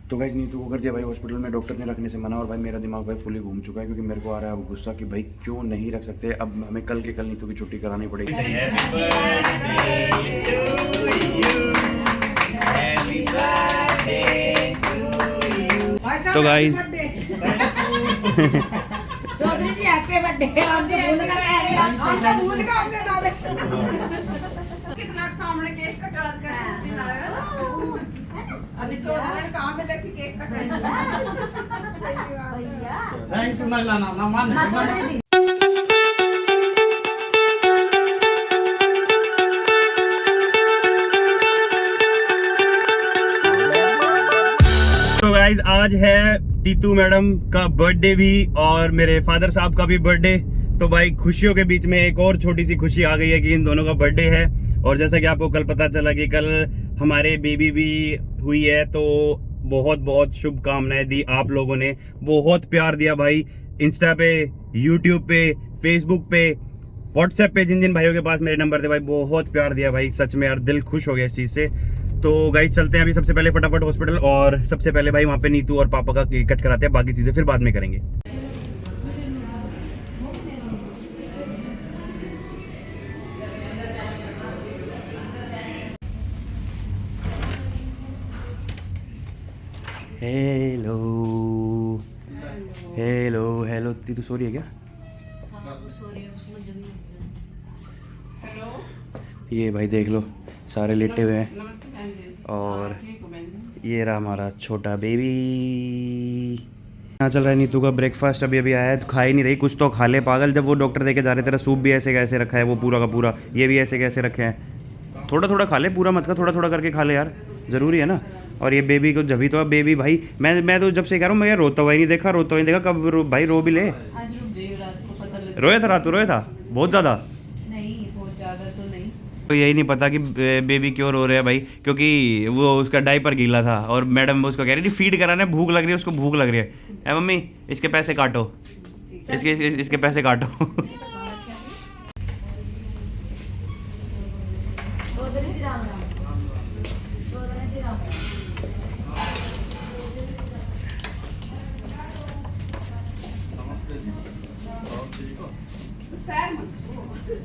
तो गाइस नीतू को कर दिया भाई हॉस्पिटल में, डॉक्टर ने रखने से मना। और भाई मेरा दिमाग भाई फुली घूम चुका है क्योंकि मेरे को आ रहा है अब गुस्सा कि भाई क्यों नहीं रख सकते। अब हमें कल के कल नीतू की छुट्टी करानी पड़ेगी। तो गाइस चौधरी जी हैप्पी बर्थडे। हम तो भूल गए हमने नाम कितना सामने केक कटा कर दिन आया ना। अभी चौधरी ने कहां मिले थी केक कटाई। थैंक यू ना मान चौधरी जी। तो गाइस आज है टीतू मैडम का बर्थडे भी और मेरे फादर साहब का भी बर्थडे। तो भाई खुशियों के बीच में एक और छोटी सी खुशी आ गई है कि इन दोनों का बर्थडे है। और जैसा कि आपको कल पता चला कि कल हमारे बेबी भी हुई है, तो बहुत बहुत शुभकामनाएं दी आप लोगों ने, बहुत प्यार दिया भाई। इंस्टा पे, यूट्यूब पे, फेसबुक पे, व्हाट्सएप पे, जिन जिन भाइयों के पास मेरे नंबर थे भाई, बहुत प्यार दिया भाई। सच में यार दिल खुश हो गया इस चीज़ से। तो गाइस चलते हैं अभी सबसे पहले फटाफट हॉस्पिटल, और सबसे पहले भाई वहाँ पे नीतू और पापा का केक कट कराते हैं, बाकी चीज़ें फिर बाद में करेंगे। हेलो हेलो हेलो टीतू सो रही है क्या? ये भाई देख लो सारे लेटे हुए हैं, और ये रहा हमारा छोटा बेबी। यहाँ चल रहा है नीतू का ब्रेकफास्ट। अभी अभी आया है तो खा ही नहीं रही, कुछ तो खा ले पागल। जब वो डॉक्टर देके जा रहे तेरा सूप भी ऐसे कैसे रखा है वो पूरा का पूरा, ये भी ऐसे कैसे रखे हैं। थोड़ा थोड़ा खा ले, पूरा मत खा, थोड़ा थोड़ा करके खा ले यार, ज़रूरी है ना। और ये बेबी को जब ही तो अब बेबी भाई मैं तो जब से कह रहा हूँ मैं रोता हुआ ही नहीं देखा, रोता हुआ नहीं देखा। कब भाई रो भी ले। आज रुक जाइए, रात को पता लग रोया था रात को, रोया था बहुत ज़्यादा? नहीं, बहुत ज़्यादा तो नहीं। तो यही नहीं पता कि बेबी क्यों रो रहा है भाई, क्योंकि वो उसका डायपर गीला था और मैडम उसको कह रही थी फीड कराने, भूख लग रही है उसको, भूख लग रही है मम्मी इसके पैसे काटो, इसके पैसे काटो। चौधरी जी राम राम। चौधरी जी राम राम।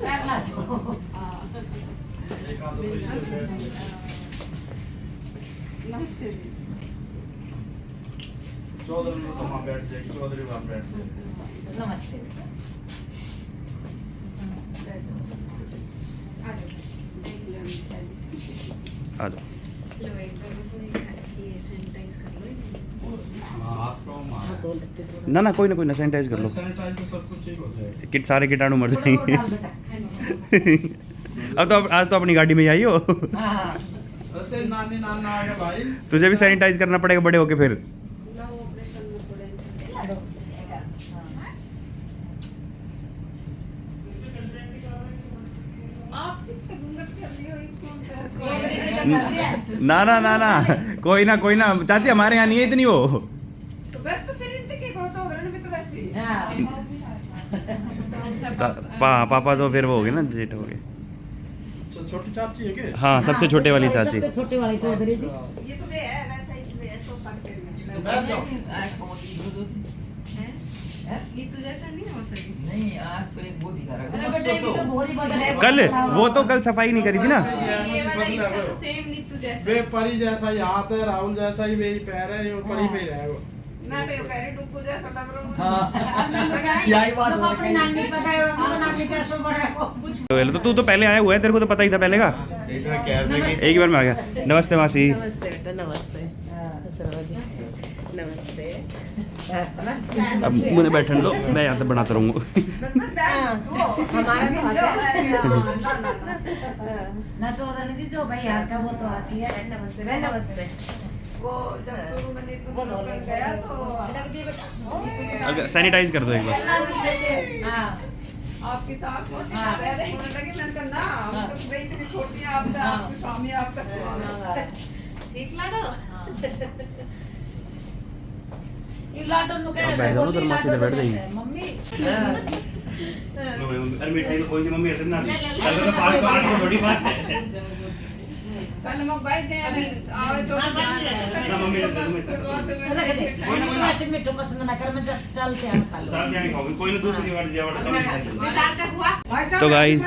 पैर ना छो। नमस्ते जी। चौधरी वहां बैठ जाए, चौधरी वहां बैठ जाए। नमस्ते। आ जाओ। लो एक बार मुझे ये सैनिटाइज कर लो। ना कोई ना सैनिटाइज कर लो, सैनिटाइज तो सब कुछ ठीक हो जाएगा। किट सारे कीटाणु मर जाएंगे। अब तो आज तो अपनी गाड़ी में ही आई हो। अरे नानी नाना आ गया भाई। तुझे भी सैनिटाइज करना पड़ेगा बड़े होके फिर। ना ऑपरेशन में पड़े। आप किस तरह घूंघट कर रही हो? एक फोन कर ना कोई ना चाची हमारे यहाँ नहीं है इतनी वो। तो बस तो फिर इनके के करो, चौधरी ने भी तो वैसे ही। अच्छा पापा तो फिर वो हो गए ना, जेठ हो गए। छोटी चाची है क्या? हाँ सबसे छोटे वाली चाची। सबसे छोटे वाली चौधरी जी। ये तो वे है वैसा ही वे है सोफा पे तो बैठ जाओ। ये तो जैसा नहीं हो सकती। नहीं आज तो एक वो दिखा रहा अरे है बेटा ये तो बहुत ही बदल है। कल वो तो कल सफाई नहीं करी थी ना। ये वाला इसका तो सेम नीतू जैसा। वे परी जैसा ही हाथ है, राहुल जैसा ही वे ही पैर है, ये परी पे ही रहेगा। मैं तो ये कह रही डुक्कू जैसा लग रहा हूँ। हाँ यही बात तो हो अपनी नानी पता है, हमको नानी कैसे बड़ा है वो। तो तू तो पहले आया हुआ है, तेरे को तो पता ही था पहले का। एक ही बार में आ गया। नमस्ते मासी। नमस्ते बेटा, नमस्ते जी, नमस्ते। अब मुझे बैठने दो, मैं यहाँ से बनाता रहूँगा। हमारा ना चौधरी जी जो भाई यहाँ का वो तो आती है। नमस्ते नमस्ते। वो जब शुरू में नीतू वो तो डॉक्टर गया तो अगर सैनिटाइज कर दो एक बार। हाँ आपकी सास छोटी पहले होने लगी, मैंने कहा ना हम तो भाई इतनी छोटी आप था, आपकी स्वामी आपका छुआ। ठीक लाडो। ये लाडो नु अब बैठ जाओ, उधर मासी इधर बैठ जाएंगी। मम्मी अरे मिठाई तो कोई सी मम्मी ऐसे ना दी। कल तो फास्ट थोड़ी फास्ट है। कल मैं भाई दे अभी आवे तो ना मम्मी ने दे दूं वैसे मिठो पसंद ना कर मैं चल के खा लो चार जाने खाओगे कोई ना दूसरी बार जबरदस्ती विशाल तक हुआ भाई साहब तो guys-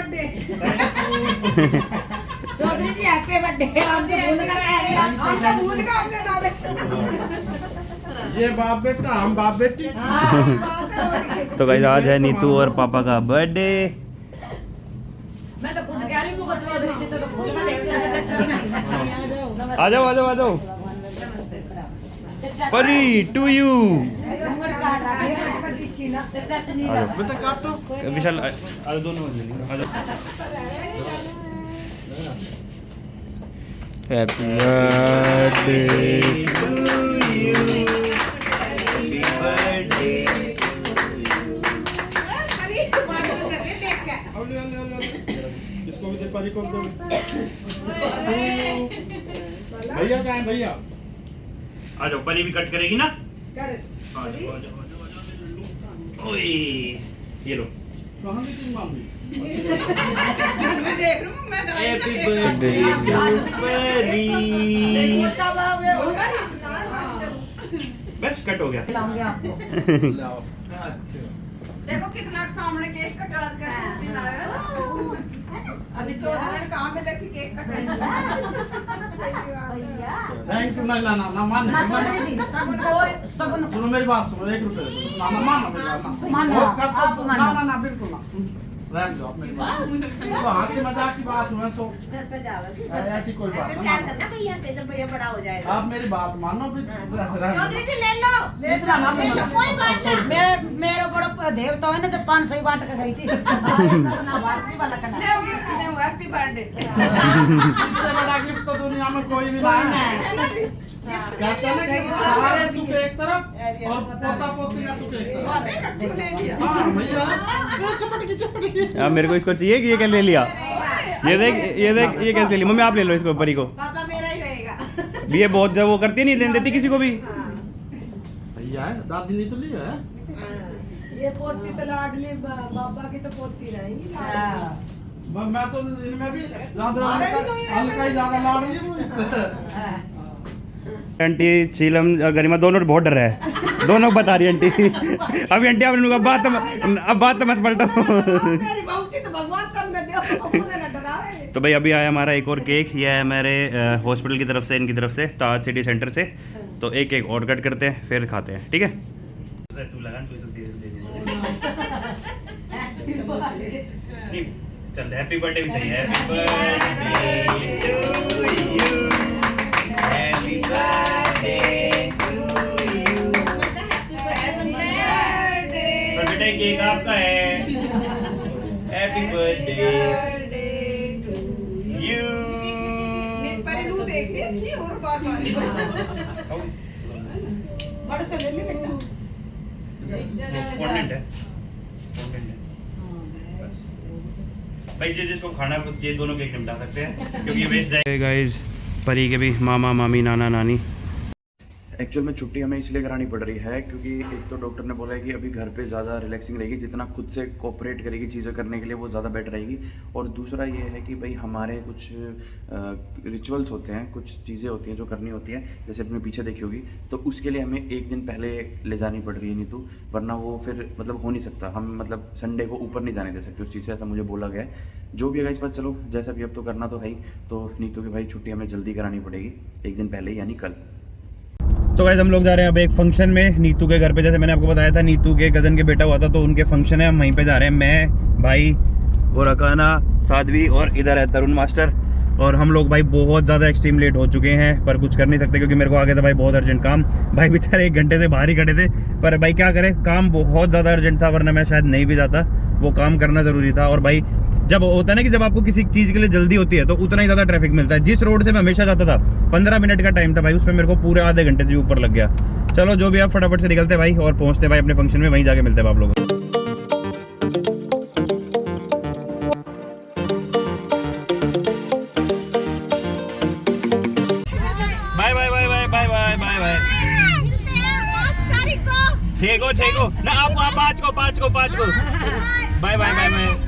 चौधरी जी हैप्पी बर्थडे हमसे भूल कर हम तो भूल गए हमने नाम ये बाप बेटा हम बाप बेटी तो गाइस आज है नीतू और पापा का बर्थडे मैं तो खुद कह रही हूँ वो चौधरी जी तो भूल गए आ जाओ आ जाओ आ जाओ परी टू यू बेटा काटो विशाल आ जाओ दोनों आ जाओ happy birthday to you happy birthday इसको भी दे परी को दे भैया कहाँ है भैया आ जाओ परी भी कट करेगी ना कर आ जाओ आ जाओ आ जाओ, आ जाओ ओए ये लो कहाँ की टीम मामी मैं देख रहा हूं मैं दवाई हैप्पी लगा के बर्थडे परी तब आवे होगा बस कट हो गया खिलाऊंगी आपको लाओ देखो कितना सामने केक कटा का शुभ दिन आया ना अभी 14 दिन कहां मिले थी केक कटाई थैंक यू ना लाना ना मान ना चौधरी जी सगुन सुनो मेरी बात सुनो 1 रुपए दे दो ना मानो मेरी बात ना मानो, बहुत खर्चा आप मानो। ना ना ना बिल्कुल ना रहने दो आप मेरी बात तो हाथ से मजाक की बात हुआ सो ऐसी कोई बात ना मानो। भैया से जब भैया बड़ा हो जाएगा आप मेरी बात मानो फिर ऐसे रहने चौधरी जी ले लो इतना ना ले लो कोई बात ना मेरा बड़ा देवता है ना जब 500 बांट के गई थी ना बांटने वाला करना ले गिफ्ट दे हैप्पी बर्थडे इससे बड़ा गिफ्ट तो दुनिया में कोई भी नहीं है कहते हैं ना कि सारे सुख एक तरफ और पोता पोती का सुख एक तरफ क्यों ले लिया हाँ भैया चपट की अब मेरे को इसको चाहिए कि ये क्या ले लिया ये देख ये कैसे ले ली मम्मी आप ले लो इसको परी को पापा मेरा ही रहेगा ये बहुत जब वो करती नहीं देने देती किसी को भी भैया है दादी नहीं तो ली है ये पोती तो लाडली बाबा की तो पोती रहेगी मैं तो इनमें भी ज्यादा हल्का ही ज्यादा लाड नहीं हूँ इससे आंटी शीलम और गरिमा दोनों बहुत डर रहे हैं दोनों बता रही है आंटी अभी आंटी आपने कहा बात तो मत पलटो मेरी बहू से तो भगवान सब न दे उन्हें न डरावे तो भाई अभी आया हमारा एक और केक ये है मेरे हॉस्पिटल की तरफ से इनकी तरफ से ताज सिटी सेंटर से तो एक एक और कट करते हैं फिर खाते हैं ठीक है तू लगा चल हैप्पी बर्थडे भी सही है हैप्पी बर्थडे बर्थडे केक आपका है हैप्पी बर्थडे यू पर नू देख रही थी और बार बड़ा से ले ले बेटा भाई जिसको खाना है बस ये दोनों केक निपटा सकते हैं क्योंकि ये वेस्ट जाएगा गाइस परी के भी मामा मामी नाना नानी एक्चुअल में छुट्टी हमें इसलिए करानी पड़ रही है क्योंकि एक तो डॉक्टर ने बोला है कि अभी घर पे ज़्यादा रिलैक्सिंग रहेगी जितना खुद से कोऑपरेट करेगी चीज़ें करने के लिए वो ज़्यादा बेटर रहेगी और दूसरा ये है कि भाई हमारे कुछ रिचुअल्स होते हैं कुछ चीज़ें होती हैं जो करनी होती हैं जैसे अपने पीछे देखी होगी तो उसके लिए हमें एक दिन पहले ले जानी पड़ रही है नीतू वरना वो फिर मतलब हो नहीं सकता हम मतलब संडे को ऊपर नहीं जाने दे सकते उस चीज़ से ऐसा मुझे बोला गया है जो भी है इस पर चलो जैसा भी अब तो करना तो है ही तो नीतू की भाई छुट्टी हमें जल्दी करानी पड़ेगी एक दिन पहले यानी कल तो गाइस हम लोग जा रहे हैं अब एक फंक्शन में नीतू के घर पे जैसे मैंने आपको बताया था नीतू के कज़न के बेटा हुआ था तो उनके फंक्शन है हम वहीं पे जा रहे हैं मैं भाई और अकाना साध्वी और इधर है तरुण मास्टर और हम लोग भाई बहुत ज़्यादा एक्सट्रीम लेट हो चुके हैं पर कुछ कर नहीं सकते क्योंकि मेरे को आ गया था भाई बहुत अर्जेंट काम भाई बेचारे 1 घंटे से बाहर ही खड़े थे पर भाई क्या करें काम बहुत ज़्यादा अर्जेंट था वरना मैं शायद नहीं भी जाता वो काम करना ज़रूरी था और भाई जब होता है ना कि जब आपको किसी चीज़ के लिए जल्दी होती है तो उतना ही ज़्यादा ट्रैफिक मिलता है जिस रोड से मैं हमेशा जाता था 15 मिनट का टाइम था भाई उसमें मेरे को पूरे आधे घंटे से ऊपर लग गया चलो जो भी आप फटाफट से निकलते भाई और पहुँचते भाई अपने फंक्शन में वहीं जाके मिलते हैं आप लोग bye bye bye bye bye bye bye bye 6 को ना आप 5 को बाय बाय बाय बाय